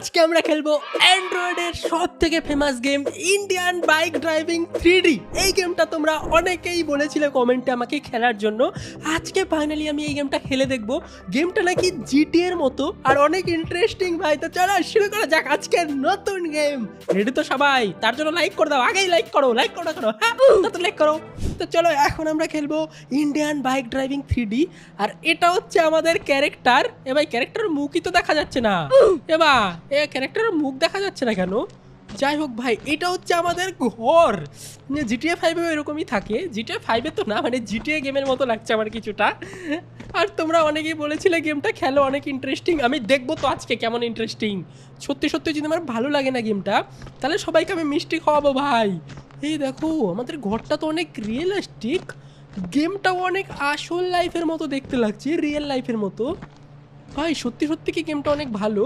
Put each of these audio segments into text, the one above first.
আজকে আমরা খেলবো অ্যান্ড্রয়েডের সবথেকে famous game Indian bike driving 3D। এই গেমটা তোমরা অনেকেই বলেছিলে কমেন্টে আমাকে খেলার জন্য। আজকে ফাইনালি আমি এই গেমটা খেলে দেখবো। গেমটা নাকি জিটি এর মতো আর অনেক ইন্টারেস্টিং ভাই। তো চলো শুরু করা যাক আজকের নতুন গেম। রেডি তো সবাই? তার জন্য লাইক করে দাও, আগেই লাইক করো হ্যাঁ তো লাইক করো। তো চলো এখন আমরা খেলবো ইন্ডিয়ান বাইক ড্রাইভিং 3D। আর এটা হচ্ছে আমাদের ক্যারেক্টার। এ ভাই ক্যারেক্টার মুখই তো দেখা যাচ্ছে না। এবার ক্যারেক্টারের মুখ দেখা যাচ্ছে না কেন? যাই হোক ভাই, এটা হচ্ছে আমাদের ঘর। জিটিএ 5-এও এরকমই থাকে। জিটিএ 5-এ তো না, মানে জিটিএ গেমের মতো লাগছে আমার কিছুটা। আর তোমরা অনেকেই বলেছিলে গেমটা খেলো অনেক ইন্টারেস্টিং। আমি দেখবো তো আজকে কেমন ইন্টারেস্টিং। সত্যি সত্যি যদি আমার ভালো লাগে না গেমটা, তাহলে সবাইকে আমি মিষ্টি খাওয়াবো ভাই। এই দেখো আমাদের ঘরটা তো অনেক রিয়েলিস্টিক। গেমটাও অনেক আসল লাইফের মতো দেখতে লাগছে, রিয়েল লাইফের মতো। ভাই সত্যি সত্যি কি গেমটা অনেক ভালো।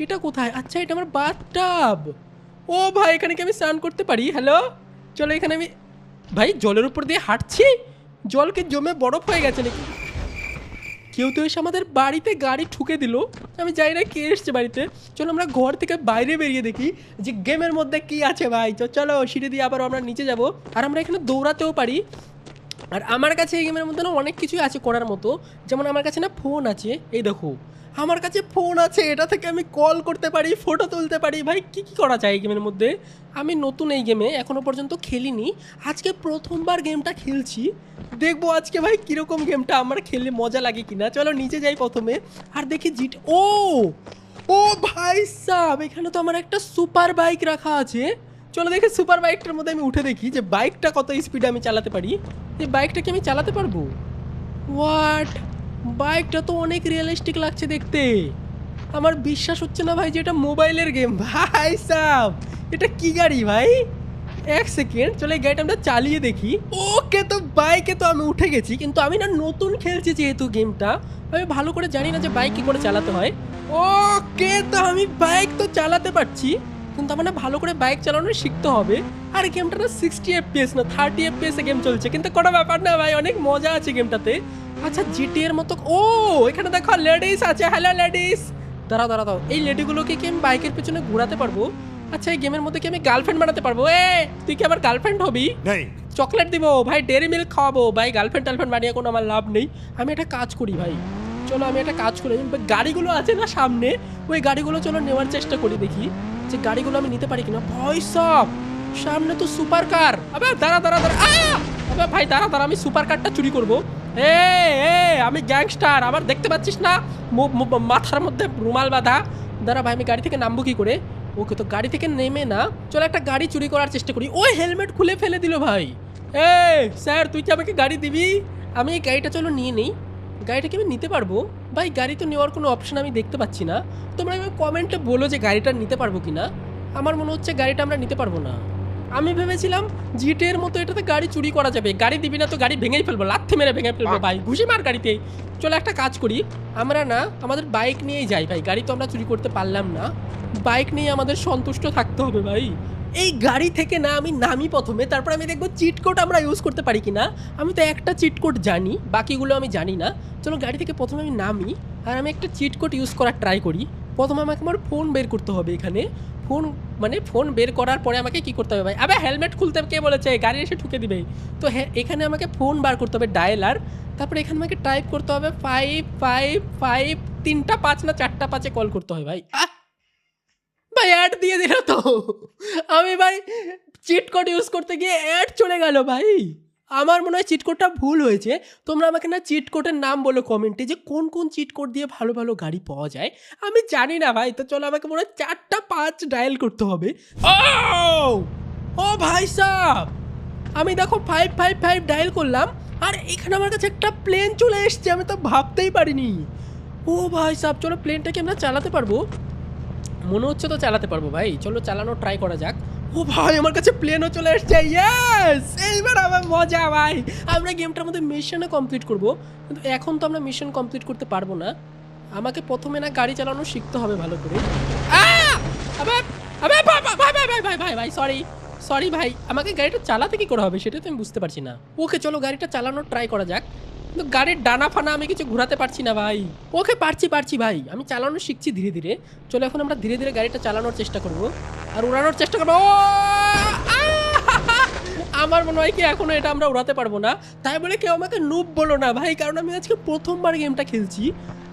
এটা কোথায়? আচ্ছা এটা আমার বাথটাব। ও ভাই এখানে কি আমি স্নান করতে পারি? হ্যালো চলো এখানে আমি ভাই জলের উপর দিয়ে হাঁটছি। জলকে জমে বরফ হয়ে গেছে নাকি? কেউ তো এসে আমাদের বাড়িতে গাড়ি ঠুকে দিল। আমি জানি না কে এসছে বাড়িতে। চলো আমরা ঘর থেকে বাইরে বেরিয়ে দেখি যে গেমের মধ্যে কি আছে ভাই। তো চলো সিঁড়ি দিয়ে আবার আমরা নিচে যাব। আর আমরা এখানে দৌড়াতেও পারি। আর আমার কাছে এই গেমের মধ্যে না অনেক কিছুই আছে করার মতো। যেমন আমার কাছে না ফোন আছে। এই দেখো আমার কাছে ফোন আছে, এটা থেকে আমি কল করতে পারি, ফটো তুলতে পারি। ভাই কি কি করা যায় এই গেমের মধ্যে? আমি নতুন এই গেমে এখনো পর্যন্ত খেলিনি। আজকে প্রথমবার গেমটা খেলছি। দেখবো আজকে ভাই কিরকম গেমটা আমার খেলে মজা লাগে কিনা। চলো নিচে যাই প্রথমে আর দেখি জিট। ও ও ভাই সাব, এখানে তো আমার একটা সুপার বাইক রাখা আছে। চলো দেখি সুপার বাইকটার মধ্যে আমি উঠে দেখি যে বাইকটা কত স্পিডে আমি চালাতে পারি। এই বাইকটা কি আমি চালাতে পারবো? হোয়াট, বাইকটা তো অনেক রিয়েলিস্টিক লাগছে দেখতে। আমার বিশ্বাস হচ্ছে না ভাই যে এটা মোবাইলের গেম। ভাই সাব এটা কি গাড়ি ভাই? এক সেকেন্ড, চলো এই গাড়িটা আমরা চালিয়ে দেখি। ওকে তো বাইকে তো আমি উঠে গেছি, কিন্তু আমি না নতুন খেলছি যেহেতু গেমটা, আমি ভালো করে জানি না যে বাইক কি করে চালাতে হয়। ওকে তো আমি বাইক তো চালাতে পারছি, কিন্তু আমার না ভালো করে বাইক চালানো শিখতে হবে। আর গেমটা না 60 FPS না 30 FPS এ গেম চলছে, কিন্তু কোনো ব্যাপার না ভাই, অনেক মজা আছে গেমটাতে। আচ্ছা জিটি এর মতো। ও এখানে দেখো লেডিস আছে। হ্যালো লেডিস, দাঁড়াও এই লেডিগুলোকে কি আমি বাইকের পেছনে ঘোরাতে পারবো? আচ্ছা এই গেমের মধ্যে কি আমি গার্লফ্রেন্ড বানাতে পারবো? তুই কি আমার গার্লফ্রেন্ড হবি? চকলেট দিব ভাই, ডেরি মিল্ক খাওয়াবো ভাই। গার্লফ্রেন্ড বানিয়ে কোনো আমার লাভ নেই। আমি একটা কাজ করি ভাই, চলো আমি একটা কাজ করি। গাড়িগুলো আছে না সামনে, ওই গাড়িগুলো চলো নেওয়ার চেষ্টা করি, দেখি যে গাড়িগুলো আমি নিতে পারি কিনা। ভাই সব সামনে তো সুপার কার। আবে দাঁড়া আবে ভাই দাঁড়া আমি সুপার কারটা চুরি করবো। আমি গ্যাংস্টার, আমার দেখতে পাচ্ছিস না মাথার মধ্যে রুমাল বাঁধা। দাঁড়া ভাই আমি গাড়ি থেকে নামবো কি করে? ওকে তো গাড়ি থেকে নেমে না চলো একটা গাড়ি চুরি করার চেষ্টা করি। ওই হেলমেট খুলে ফেলে দিল ভাই। স্যার তুই কি আমাকে গাড়ি দিবি? আমি এই গাড়িটা চলো নিয়ে নেই। গাড়িটা কি আমি নিতে পারবো? ভাই গাড়ি তো নেওয়ার কোনো অপশন আমি দেখতে পাচ্ছি না। তোমরা কমেন্টে বলো যে গাড়িটা নিতে পারবো কিনা। আমার মনে হচ্ছে গাড়িটা আমরা নিতে পারবো না। আমি ভেবেছিলাম জিটি এর মতো এটাতে গাড়ি চুরি করা যাবে। গাড়ি দিবি না তো গাড়ি ভেঙেই ফেলবো, লাথি মেরে ভেঙে ফেলবো ভাই, ঘুষি মার গাড়িতে। চলো একটা কাজ করি, আমরা না আমাদের বাইক নিয়েই যাই ভাই। গাড়ি তো আমরা চুরি করতে পারলাম না, বাইক নিয়ে আমাদের সন্তুষ্ট থাকতে হবে ভাই। এই গাড়ি থেকে না আমি নামি প্রথমে, তারপর আমি দেখবো চিট কোড আমরা ইউজ করতে পারি কিনা। আমি তো একটা চিট কোড জানি, বাকিগুলো আমি জানি না। চলো গাড়ি থেকে প্রথমে আমি নামি আর আমি একটা চিট কোড ইউজ করার ট্রাই করি। প্রথমে আমাকে আমার ফোন বের করতে হবে। এখানে ফোন বের করার পরে আমাকে কি করতে হবে ভাই? আবে হেলমেট খুলতে কে বলেছে? গাড়ি এসে ঠুকে দিবে। তো হ্যাঁ এখানে আমাকে ফোন বার করতে হবে, ডায়ালার। তারপরে এখানে আমাকে টাইপ করতে হবে 555 3টা 5 না 4টা 5-এ কল করতে হয় ভাই। ভাই অ্যাড দিয়ে দিল তো। আমি ভাই চিট কোড ইউজ করতে গিয়ে অ্যাড চলে গেল ভাই। আমার মনে হয় চিট কোডটা ভুল হয়েছে। তোমরা আমাকে না চিট কোডের নাম বলো কমেন্টে, যে কোন কোন চিট কোড দিয়ে ভালো ভালো গাড়ি পাওয়া যায়। আমি জানি না ভাই। তো চলো আমাকে মনে হয় 4টা 5 ডায়াল করতে হবে। ও ভাই সাহ, আমি দেখো 555 ডায়াল করলাম আর এখানে আমার কাছে একটা প্লেন চলে এসছে। আমি তো ভাবতেই পারিনি। ও ভাই সাহ, চলো প্লেনটাকে আমরা চালাতে পারবো মনে হচ্ছে। তো চালাতে পারবো ভাই, চলো চালানো ট্রাই করা যাক। ও ভাই আমার কাছে প্লেনও চলে এসছে। ইয়েস, এইবার আমার মজা ভাই। আমরা গেমটার মধ্যে মিশনও কমপ্লিট করব, কিন্তু এখন তো আমরা মিশন কমপ্লিট করতে পারবো না। আমাকে প্রথমে না গাড়ি চালানো শিখতে হবে ভালো করে। ভাই সরি ভাই, আমাকে গাড়িটা চালাতে কি করা হবে সেটা তো আমি বুঝতে পারছি না। ওকে চলো গাড়িটা চালানোর ট্রাই করা যাক। কিন্তু গাড়ির ডানা ফানা আমি কিছু ঘোরাতে পারছি না ভাই। ওকে পারছি ভাই, আমি চালানো শিখছি ধীরে ধীরে। চলো এখন আমরা ধীরে ধীরে গাড়িটা চালানোর চেষ্টা করব আর উড়ানোর চেষ্টা করবো। আমার মনে হয় কি এখনো এটা আমরা উড়াতে পারবো না, তাই বলে কেউ আমাকে নুব বলো না ভাই, কারণ আমি আজকে প্রথমবার গেমটা খেলছি।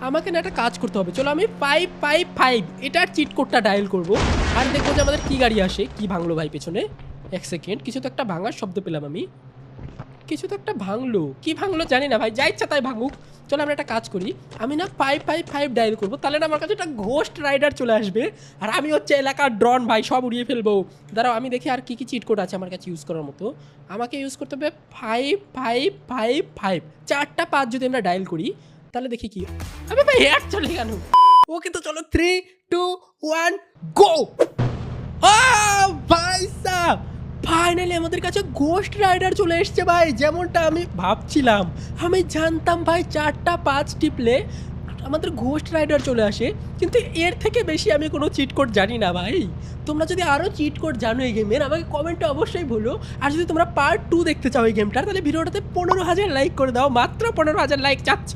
আমাকে না একটা কাজ করতে হবে। চলো আমি 555 এটার চিট কোডটা ডায়াল করবো আর দেখবো যে আমাদের কি গাড়ি আসে। কি ভাঙলো ভাই পেছনে? এক সেকেন্ড, কিছু তো একটা ভাঙার শব্দ পেলাম আমি। কিছু তো একটা ভাঙলো, কি ভাঙলো জানি না ভাই, যা ইচ্ছা তাই ভাঙুক। চলো আমরা একটা কাজ করি, আমি না 555 ডায়াল করবো, তাহলে না আমার কাছে একটা ঘোস্ট রাইডার চলে আসবে আর আমি হচ্ছে এলাকার ড্রন ভাই, সব উড়িয়ে ফেলবো। দাঁড়াও আমি দেখি আর কি কি চিট কোড আছে আমার কাছে ইউজ করার মতো। আমাকে ইউজ করতে হবে 5555, 4টা 5 যদি আমরা ডায়াল করি তাহলে দেখি কি। আবে ভাই হ্যাট চলে গেল। ওকে তো চলো 3 2 1 গো। ভাই সাব, ফাইনালি আমাদের কাছে ঘোস্ট রাইডার চলে এসছে ভাই, যেমনটা আমি ভাবছিলাম। আমি জানতাম ভাই 4টা 5 টিপলে আমাদের ঘোস্ট রাইডার চলে আসে, কিন্তু এর থেকে বেশি আমি কোনো চিট কোড জানি না ভাই। তোমরা যদি আরও চিট কোড জানো এই গেমের আমাকে কমেন্টে অবশ্যই বলো। আর যদি তোমরা পার্ট 2 দেখতে চাও এই গেমটার, তাহলে ভিডিওটাতে 15,000 লাইক করে দাও। মাত্র 15,000 লাইক চাচ্ছ,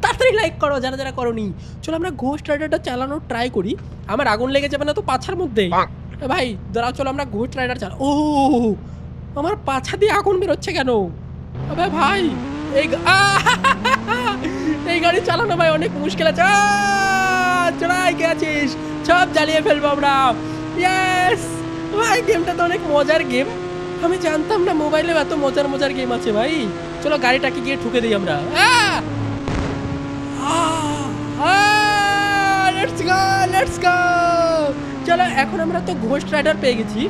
তাড়াতাড়ি লাইক করো যারা যারা করোনি। চলো আমরা ঘোস্ট রাইডারটা চালানোর ট্রাই করি। আমার আগুন লেগে যাবে না তো পাছার মধ্যে? ভাই দাঁড়াও, চলো আমরা ঘোস্ট রাইডার চালা। ও আমার পাছা দিয়ে আগুন বেরোচ্ছে কেন? আবে ভাই এই গাড়ি চালানো ভাই অনেক মুশকিল আছে। চড়াই গেছিস, সব জ্বালিয়ে ফেলবো আমরা। ইয়েস ভাই, গেমটা তো অনেক মজার গেম। আমি জানতাম না মোবাইলে এত মজার মজার গেম আছে ভাই। চলো গাড়িটাকে গিয়ে ঠুকে দিই আমরা। Let's go. চলো এখন আমরা তো ঘোস্ট রাইডার পেয়ে গেছি,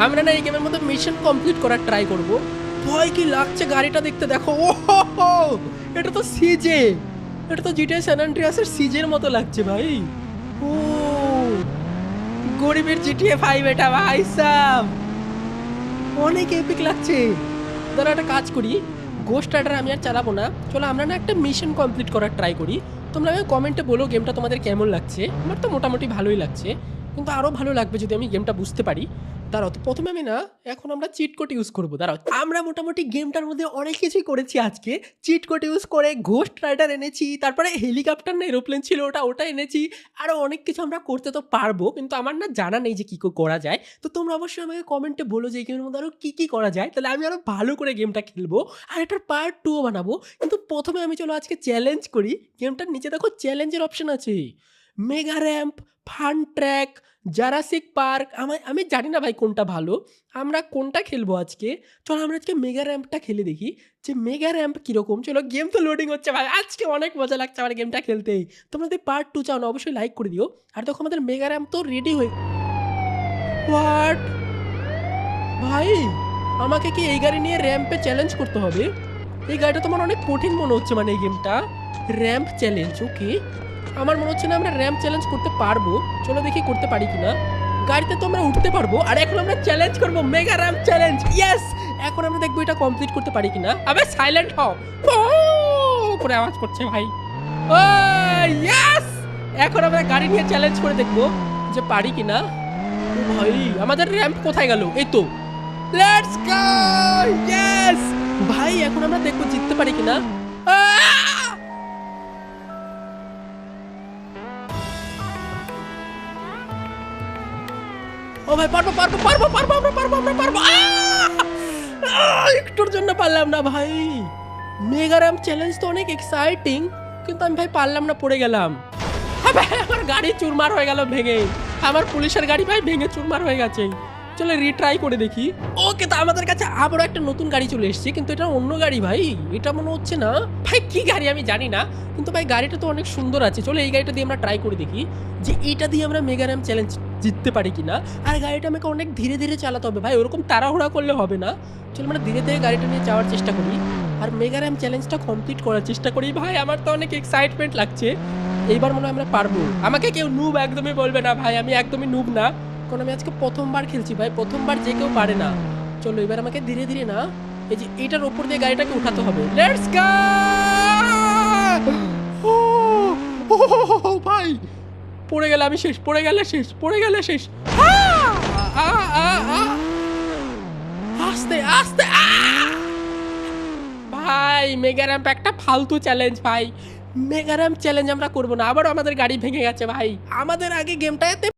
আমরা না এই গেমের মধ্যে মিশন কমপ্লিট করার ট্রাই করব। ভয় কি লাগছে গাড়িটা দেখতে, দেখো। ও এটা তো সিজে, এটা তো জিটিএ স্যান অ্যান্ড্রিয়াসের সিজের মতো লাগছে ভাই। ও গরিবের জিটিএ 5 এটা ভাই সাব, অনেক এপিক লাগছে। দাঁড়া একটা কাজ করি, ঘোস্ট রাইডার আমি আর চালাবো না। চলো আমরা না একটা মিশন কমপ্লিট করার ট্রাই করি। তোমরা আমাকে কমেন্টে বলো গেমটা তোমাদের কেমন লাগছে। আমার তো মোটামুটি ভালোই লাগছে, কিন্তু আরও ভালো লাগবে যদি আমি গেমটা বুঝতে পারি। দাঁড়াও তো প্রথমে আমি না এখন আমরা চিট কোড ইউজ করবো। দাঁড়াও, আমরা মোটামুটি গেমটার মধ্যে অনেক কিছুই করেছি আজকে। চিট কোড ইউজ করে ঘোস্ট রাইডার এনেছি, তারপরে হেলিকপ্টার না এরোপ্লেন ছিল ওটা এনেছি। আরও অনেক কিছু আমরা করতে তো পারবো, কিন্তু আমার না জানা নেই যে কী করা যায়। তো তোমরা অবশ্যই আমাকে কমেন্টে বলো যে এই গেমের মধ্যে আরও কী করা যায়, তাহলে আমি আরও ভালো করে গেমটা খেলবো আর এটার পার্ট 2 বানাবো। কিন্তু প্রথমে আমি চলো আজকে চ্যালেঞ্জ করি। গেমটার নিচে দেখো চ্যালেঞ্জের অপশন আছে, mega ramp, fun track, Jurassic Park. আমি জানি না ভাই কোনটা ভালো, আমরা কোনটা খেলবো আজকে। চলো আমরা আজকে মেগা র্যাম্পটা খেলে দেখি যে মেগা র্যাম্প কীরকম। চলো গেম তো লোডিং হচ্ছে ভাই, আজকে অনেক মজা লাগছে আমার গেমটা খেলতেই। তোমরা যদি পার্ট 2 চাও না অবশ্যই লাইক করে দিও। আর দেখো আমাদের মেগা র্যাম্প তো রেডি হয়ে। হোয়াট ভাই, আমাকে কি এই গাড়ি নিয়ে র্যাম্পে চ্যালেঞ্জ করতে হবে? এই গাড়িটা তোমার অনেক কঠিন মনে হচ্ছে, মানে এই গেমটা র্যাম্প চ্যালেঞ্জ। ওকে, আমার মনে হচ্ছে না আমরা র্যাম্প চ্যালেঞ্জ করতে পারবো। চলো দেখি করতে পারি কিনা। গাড়িতে তো আমরা উঠতে পারবো, আর এখন আমরা চ্যালেঞ্জ করবো মেগা র্যাম্প চ্যালেঞ্জ। ইয়েস, এখন আমরা দেখবো এটা কমপ্লিট করতে পারি কিনা। আবে সাইলেন্ট হও, করে আওয়াজ করছে ভাই। ও ইয়েস, এখন আমরা গাড়ি নিয়ে চ্যালেঞ্জ করে দেখবো যে পারি কিনা। ও ভাই, আমাদের র্যাম্প কোথায় গেল? এই তো, লেটস গো। ইয়েস ভাই, এখন আমরা দেখবো জিততে পারি কিনা। ও ভাই পারবো পারবো পারবো পারবো আমরা পারবো আমরা পারবো। একটুর জন্য পারলাম না ভাই। মেগা র্যাম্প চ্যালেঞ্জ তো অনেক এক্সাইটিং, কিন্তু আমি ভাই পারলাম না, পড়ে গেলাম। আমার গাড়ি চুরমার হয়ে গেল ভেঙে, আমার পুলিশের গাড়ি ভাই ভেঙে চুরমার হয়ে গেছে। চলো রিট্রাই করে দেখি। ওকে, তো আমাদের কাছে আবারও একটা নতুন গাড়ি চলে এসেছে, কিন্তু এটা অন্য গাড়ি ভাই। এটা মনে হচ্ছে না ভাই কি গাড়ি আমি জানি না, কিন্তু ভাই গাড়িটা তো অনেক সুন্দর আছে। চলো এই গাড়িটা দিয়ে আমরা ট্রাই করে দেখি যে এটা দিয়ে আমরা মেগা র্যাম্প চ্যালেঞ্জ জিততে পারি কিনা। আর গাড়িটা আমাকে অনেক ধীরে ধীরে চালাতে হবে ভাই, ওরকম তাড়াহুড়া করলে হবে না। চলো আমরা ধীরে ধীরে গাড়িটা নিয়ে যাওয়ার চেষ্টা করি আর মেগা র্যাম্প চ্যালেঞ্জটা কমপ্লিট করার চেষ্টা করি। ভাই আমার তো অনেক এক্সাইটমেন্ট লাগছে, এইবার মনে হয় আমরা পারবো। আমাকে কেউ নুব একদমই বলবে না ভাই, আমি একদমই নুব না, কারণ আমি আজকে প্রথমবার খেলছি ভাই, প্রথমবার যে কেউ পারে না। চলো এবার আমাকে ধীরে ধীরে না এই যে এটার উপর দিয়ে গাড়িটাকে উঠাতে হবে। লেটস গো ভাই, পড়ে গেলে আমি শেষ, পড়ে গেলে শেষ, পড়ে গেলে শেষ। আস্তে আস্তে ভাই মেগা র্যাম্প একটা ফালতু চ্যালেঞ্জ ভাই, মেগা র্যাম্প চ্যালেঞ্জ আমরা করবো না, আবারও আমাদের গাড়ি ভেঙে গেছে ভাই। আমাদের আগে গেমটা এতে